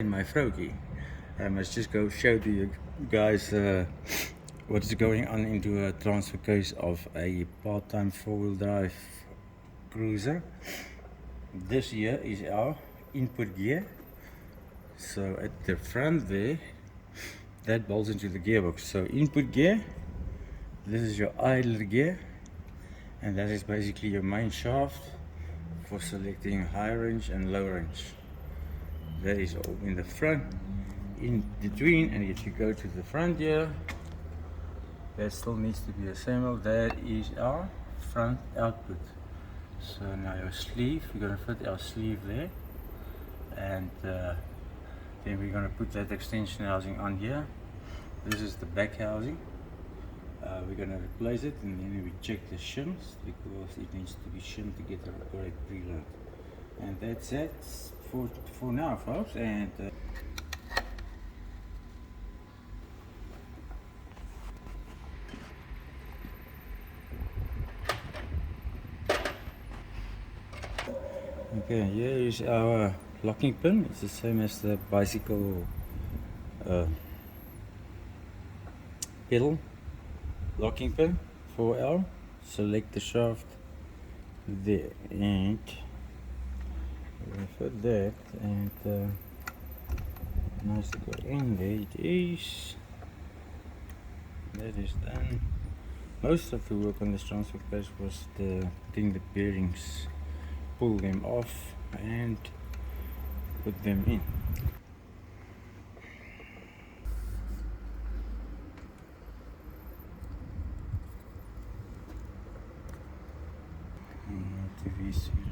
In my Froki. Let's just go show to you guys what is going on into a transfer case of a part-time four-wheel drive cruiser. This here is our input gear. So at the front there, that bolts into the gearbox. So input gear, this is your idler gear, and that is basically your main shaft for selecting high range and low range. That is all in the front. In between, and if you go to the front here, that still needs to be assembled. That is our front output. So now your sleeve, we're going to fit our sleeve there, and then we're going to put that extension housing on here. This is the back housing. We're going to replace it, and then we check the shims because it needs to be shimmed to get the correct preload. And that's it for now, folks. And okay, here is our locking pin. It's the same as the bicycle pedal locking pin, 4L. Select the shaft there, and for that, and nice to go in there. It is. That is done. Most of the work on this transfer case was putting the bearings, pull them off and put them in. TV serial.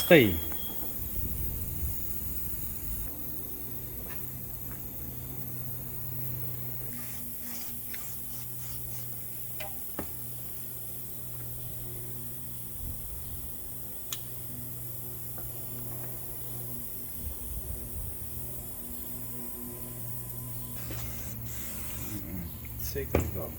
Stay. Second box.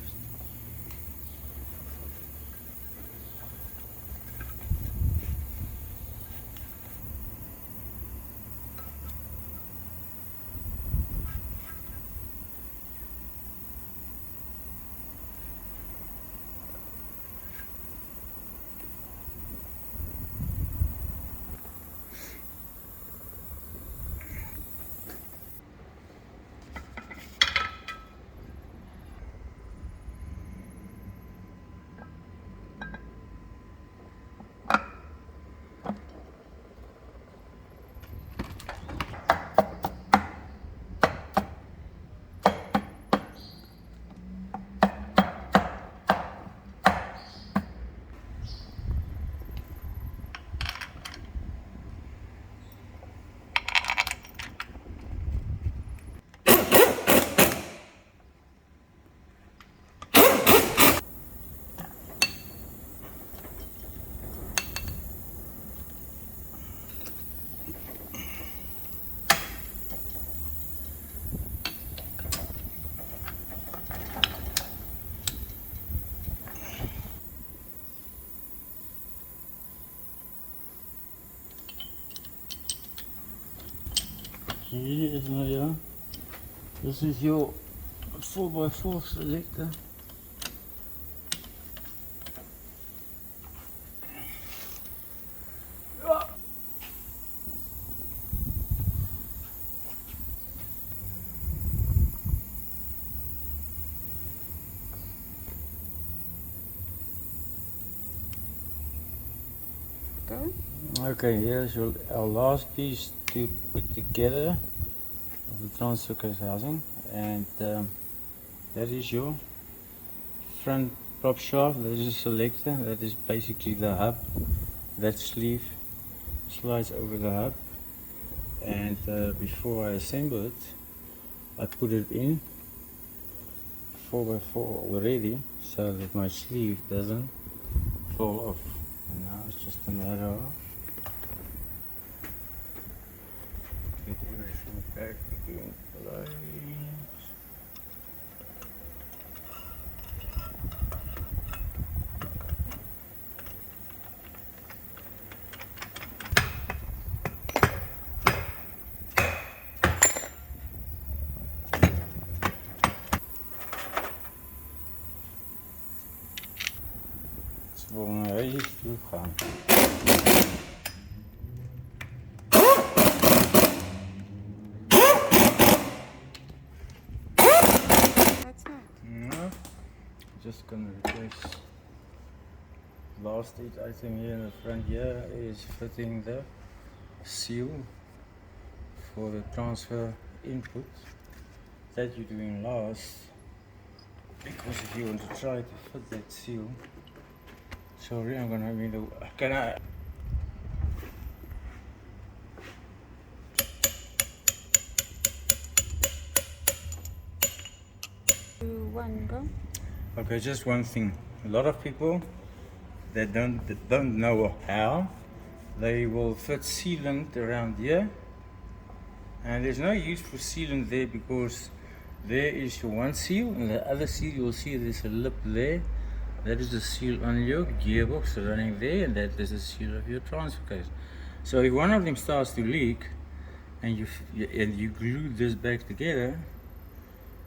Hier is nou ja. This is your 4x4 selector. Okay, here's our last piece to put together of the transfer case housing, and that is your front prop shaft. That is a selector. That is basically the hub. That sleeve slides over the hub, and before I assemble it, I put it in 4x4 already so that my sleeve doesn't fall off. And now it's just a matter of get everything back in place. Het is volgens mij heel goed gaan. No, just gonna replace the last item here in the front here is fitting the seal for the transfer input that you're doing last, because if you want to try to fit that seal, sorry, I'm gonna have to, can I? One go. Okay, just one thing. A lot of people that don't know how, they will fit sealant around here, and there's no use for sealant there because there is your one seal, and the other seal you'll see there's a lip there. That is the seal on your gearbox running there, and that is the seal of your transfer case. So if one of them starts to leak, and you glue this back together,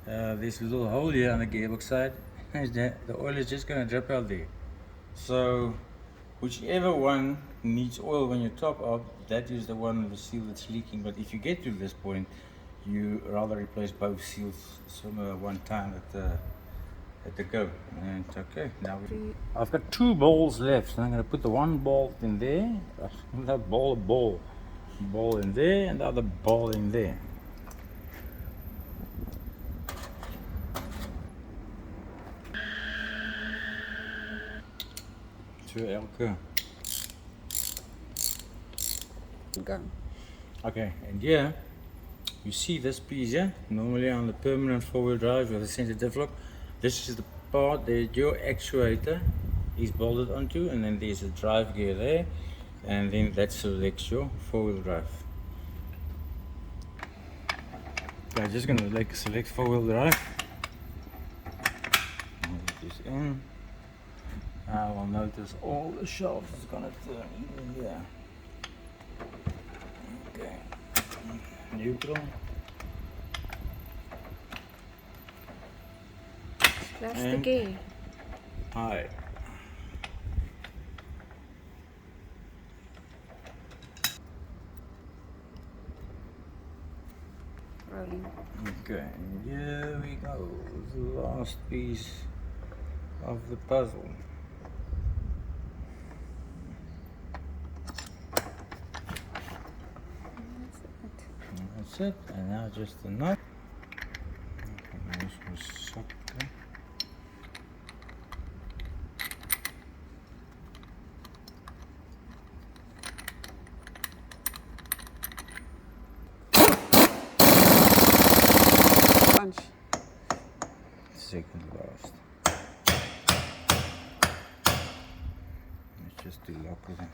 there's a little hole here on the gearbox side, and the oil is just going to drip out there. So whichever one needs oil when you top up, that is the one with the seal that's leaking. But if you get to this point, you rather replace both seals one time at the go. And okay, now I've got 2 balls left, and I'm going to put the one ball in there, that ball in there, and the other ball in there. Elke. Go. Okay, and here you see this piece here, normally on the permanent 4-wheel drive with a center diff lock. This is the part that your actuator is bolted onto, and then there's a drive gear there, and then that selects your 4-wheel drive. Okay, I'm just gonna select 4-wheel drive. Put this in. I will notice all the shafts is gonna turn even here. Okay, neutral. That's the gear. High. Rolling. Okay, and here we go. The last piece of the puzzle. That's it, and now just the nut. Punch. Second last. Let's just do lock it in.